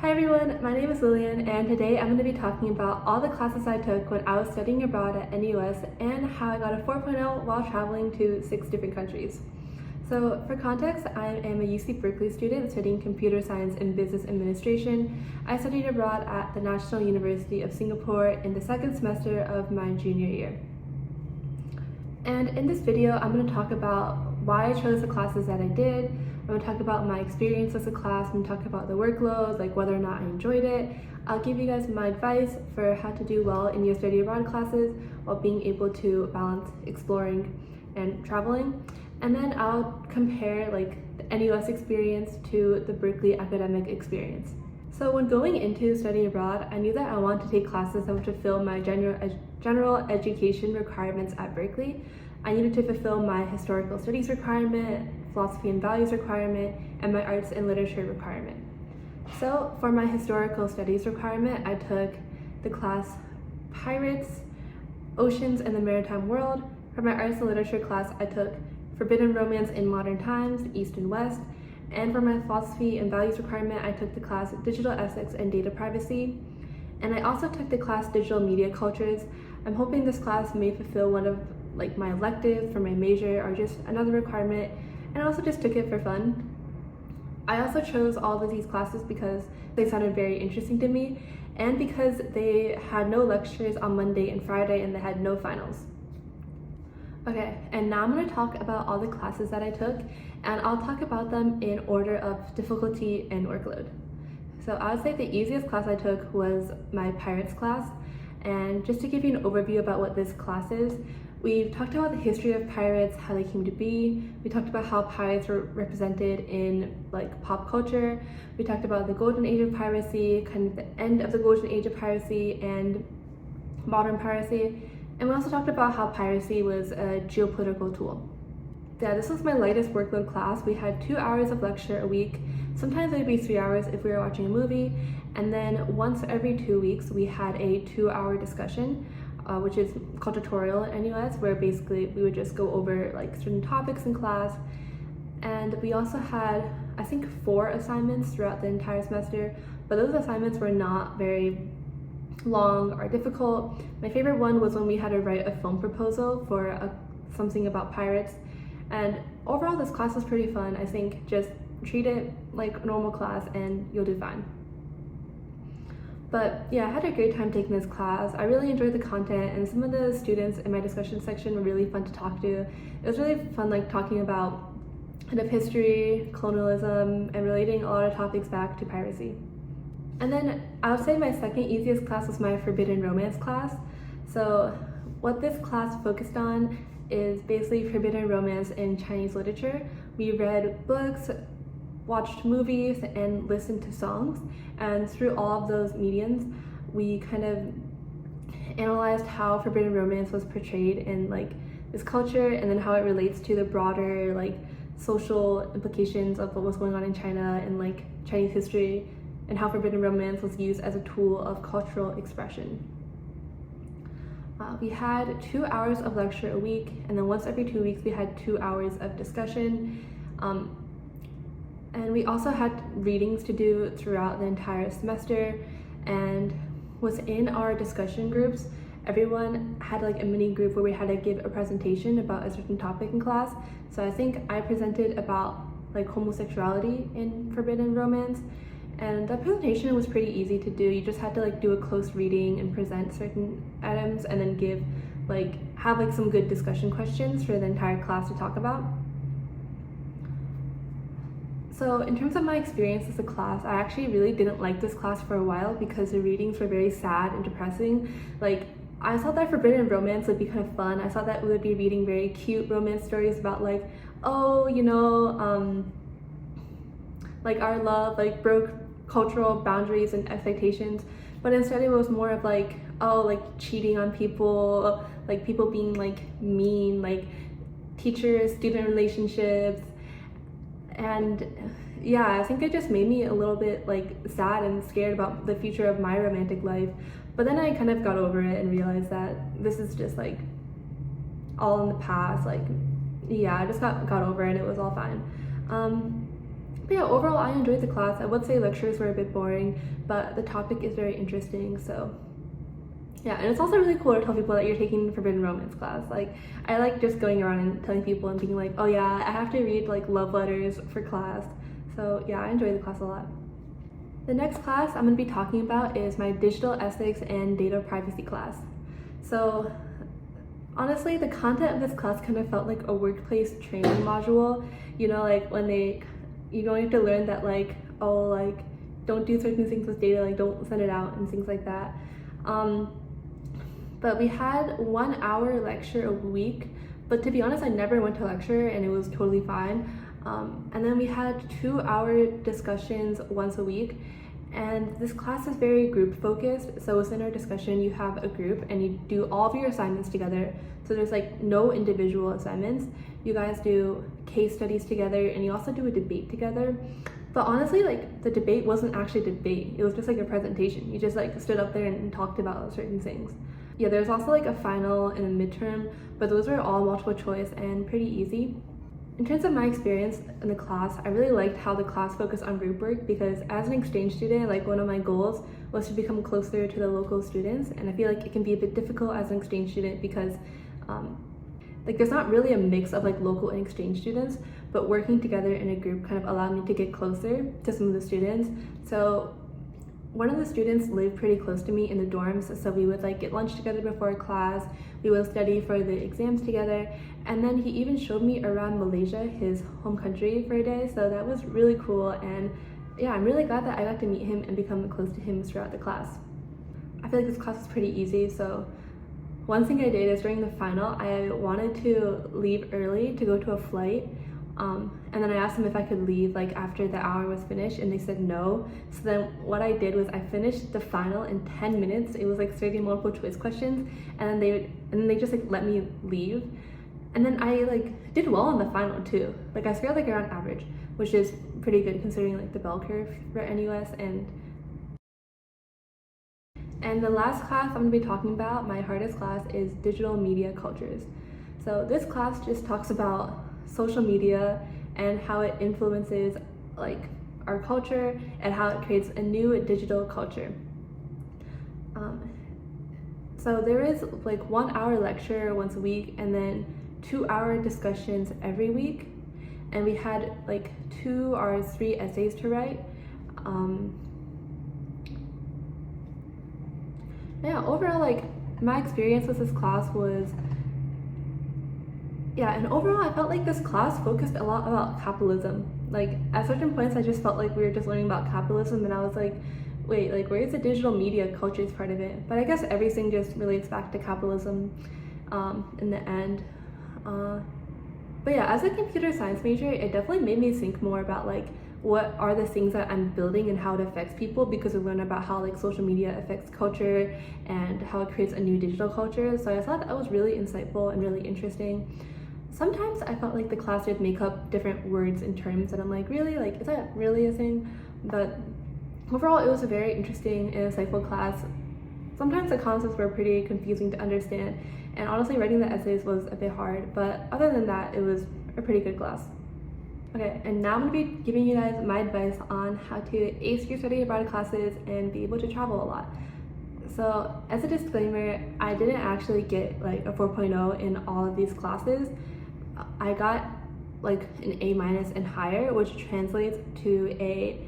Hi everyone, my name is Lillian and today I'm going to be talking about all the classes I took when I was studying abroad at NUS and how I got a 4.0 while traveling to 6 different countries. So for context, I am a UC Berkeley student studying computer science and business administration. I studied abroad at the National University of Singapore in the second semester of my junior year. And in this video, I'm going to talk about why I chose the classes that I did. I'm going to talk about my experience as a class. I'm going to talk about the workload, like whether or not I enjoyed it. I'll give you guys my advice for how to do well in your study abroad classes while being able to balance exploring and traveling. And then I'll compare like the NUS experience to the Berkeley academic experience. So when going into study abroad, I knew that I wanted to take classes that would fulfill my general education requirements at Berkeley. I needed to fulfill my historical studies requirement, philosophy and values requirement, and my arts and literature requirement. So for my historical studies requirement, I took the class Pirates, Oceans and the Maritime World. For my arts and literature class, I took Forbidden Romance in Modern Times, East and West. And for my philosophy and values requirement, I took the class Digital Ethics and Data Privacy. And I also took the class Digital Media Cultures. I'm hoping this class may fulfill one of my electives for my major or just another requirement, and I also just took it for fun. I also chose all of these classes because they sounded very interesting to me and because they had no lectures on Monday and Friday and they had no finals. Okay, and now I'm going to talk about all the classes that I took, and I'll talk about them in order of difficulty and workload. So I would say the easiest class I took was my Pirates class, and just to give you an overview about what this class is, we've talked about the history of pirates, how they came to be. We talked about how pirates were represented in pop culture. We talked about the golden age of piracy, kind of the end of the golden age of piracy and modern piracy. And we also talked about how piracy was a geopolitical tool. Yeah, this was my lightest workload class. We had 2 hours of lecture a week. Sometimes it would be 3 hours if we were watching a movie. And then once every 2 weeks, we had a 2-hour discussion, which is called tutorial at NUS, where basically we would just go over certain topics in class. And we also had, I think, 4 assignments throughout the entire semester, but those assignments were not very long or difficult. My favorite one was when we had to write a film proposal for something about pirates. And overall, this class was pretty fun. I think just treat it like a normal class and you'll do fine. But yeah, I had a great time taking this class. I really enjoyed the content, and some of the students in my discussion section were really fun to talk to. It was really fun talking about kind of history, colonialism, and relating a lot of topics back to piracy. And then I would say my second easiest class was my Forbidden Romance class. So what this class focused on is basically forbidden romance in Chinese literature. We read books, watched movies, and listened to songs. And through all of those mediums, we kind of analyzed how forbidden romance was portrayed in this culture, and then how it relates to the broader social implications of what was going on in China and Chinese history, and how forbidden romance was used as a tool of cultural expression. We had 2 hours of lecture a week, and then once every 2 weeks we had 2 hours of discussion. And we also had readings to do throughout the entire semester, and within our discussion groups, everyone had a mini group where we had to give a presentation about a certain topic in class. So I think I presented about homosexuality in forbidden romance, and that presentation was pretty easy to do. You just had to do a close reading and present certain items, and then give have some good discussion questions for the entire class to talk about. So in terms of my experience as a class, I actually really didn't like this class for a while because the readings were very sad and depressing. I thought that forbidden romance would be kind of fun. I thought that we would be reading very cute romance stories about our love broke cultural boundaries and expectations, but instead it was more of cheating on people, people being mean, teacher-student relationships. And yeah, I think it just made me a little bit sad and scared about the future of my romantic life. But then I kind of got over it and realized that this is just all in the past. Yeah, I just got over it and it was all fine. But yeah, overall I enjoyed the class. I would say lectures were a bit boring, but the topic is very interesting, so yeah. And it's also really cool to tell people that you're taking forbidden romance class. Like, I like just going around and telling people and being like, oh yeah, I have to read like love letters for class. So yeah, I enjoyed the class a lot. The next class I'm going to be talking about is my digital ethics and data privacy class. So honestly, the content of this class kind of felt like a workplace training module. You know, like when you don't have to learn that like, oh, like don't do certain things with data, like don't send it out and things like that. But we had 1 hour lecture a week, but to be honest, I never went to lecture and it was totally fine. And then we had 2 hour discussions once a week. And this class is very group focused. So within our discussion, you have a group and you do all of your assignments together. So there's like no individual assignments. You guys do case studies together and you also do a debate together. But honestly, like the debate wasn't actually a debate. It was just like a presentation. You just like stood up there and talked about certain things. Yeah, there's also like a final and a midterm, but those were all multiple choice and pretty easy. In terms of my experience in the class, I really liked how the class focused on group work, because as an exchange student, like one of my goals was to become closer to the local students, and I feel like it can be a bit difficult as an exchange student because like there's not really a mix of like local and exchange students, but working together in a group kind of allowed me to get closer to some of the students. So one of the students lived pretty close to me in the dorms, so we would like get lunch together before class, we would study for the exams together, and then he even showed me around Malaysia, his home country, for a day, so that was really cool. And yeah, I'm really glad that I got to meet him and become close to him throughout the class. I feel like this class was pretty easy, so one thing I did is during the final, I wanted to leave early to go to a flight. And then I asked them if I could leave like after the hour was finished, and they said no. So then what I did was I finished the final in 10 minutes. It was like 30 multiple choice questions, and then they just like let me leave. And then I like did well in the final too. Like I scored like around average, which is pretty good considering like the bell curve for NUS. And the last class I'm going to be talking about, my hardest class, is digital media cultures. So this class just talks about social media and how it influences like our culture and how it creates a new digital culture. So there is like 1 hour lecture once a week and then 2 hour discussions every week, and we had like 2 or 3 essays to write. Yeah, overall, like my experience with this class was, and overall I felt like this class focused a lot about capitalism. Like at certain points I just felt like we were just learning about capitalism, and I was like, wait, like where's the digital media cultures part of it? But I guess everything just relates back to capitalism in the end. But yeah, as a computer science major, it definitely made me think more about like what are the things that I'm building and how it affects people, because we learn about how like social media affects culture and how it creates a new digital culture. So I thought that was really insightful and really interesting. Sometimes I felt like the class would make up different words and terms and I'm like, really? Like, is that really a thing? But overall, it was a very interesting and insightful class. Sometimes the concepts were pretty confusing to understand, and honestly writing the essays was a bit hard, but other than that, it was a pretty good class. Okay, and now I'm going to be giving you guys my advice on how to ace your study abroad classes and be able to travel a lot. So as a disclaimer, I didn't actually get like a 4.0 in all of these classes. I got like an A- and higher, which translates to a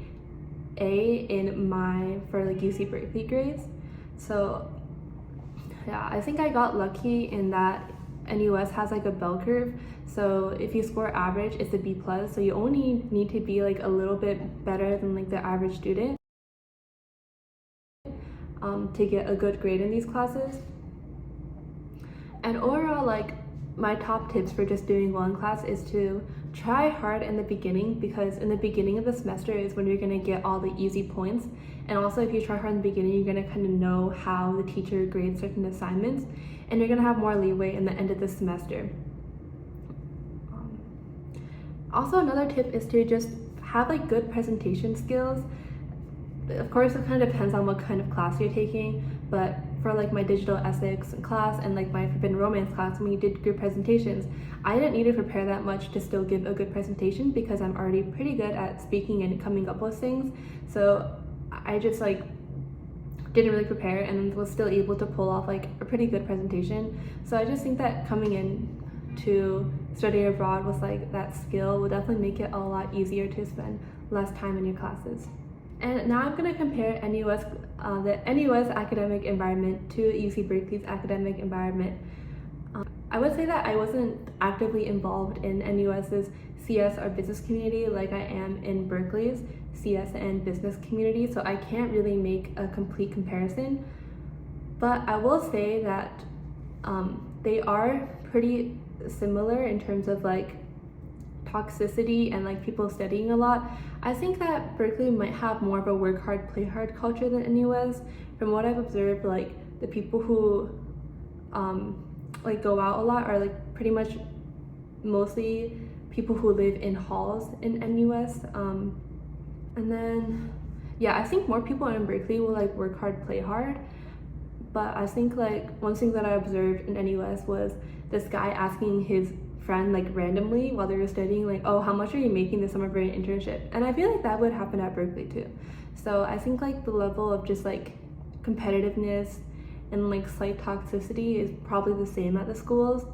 in my for like UC Berkeley grades. So yeah, I think I got lucky in that NUS has like a bell curve. So if you score average, it's a B+. So you only need to be like a little bit better than like the average student to get a good grade in these classes. And overall, like my top tips for just doing well in class is to try hard in the beginning, because in the beginning of the semester is when you're going to get all the easy points. And also if you try hard in the beginning, you're going to kind of know how the teacher grades certain assignments, and you're going to have more leeway in the end of the semester. Also, another tip is to just have like good presentation skills. Of course, it kind of depends on what kind of class you're taking, but for like my digital ethics class and like my forbidden romance class, when we did group presentations, I didn't need to prepare that much to still give a good presentation because I'm already pretty good at speaking and coming up with things. So I just like didn't really prepare and was still able to pull off like a pretty good presentation. So I just think that coming in to study abroad with like that skill will definitely make it a lot easier to spend less time in your classes. And now I'm going to compare the NUS academic environment to UC Berkeley's academic environment. I would say that I wasn't actively involved in NUS's CS or business community like I am in Berkeley's CS and business community, so I can't really make a complete comparison. But I will say that they are pretty similar in terms of like toxicity and like people studying a lot. I think that Berkeley might have more of a work hard, play hard culture than NUS. From what I've observed, like the people who like go out a lot are like pretty much mostly people who live in halls in NUS. And then yeah, I think more people in Berkeley will like work hard, play hard. But I think like one thing that I observed in NUS was this guy asking his friend like randomly while they were studying, like, oh, how much are you making this summer for an internship? And I feel like that would happen at Berkeley too. So I think like the level of just like competitiveness and like slight toxicity is probably the same at the schools.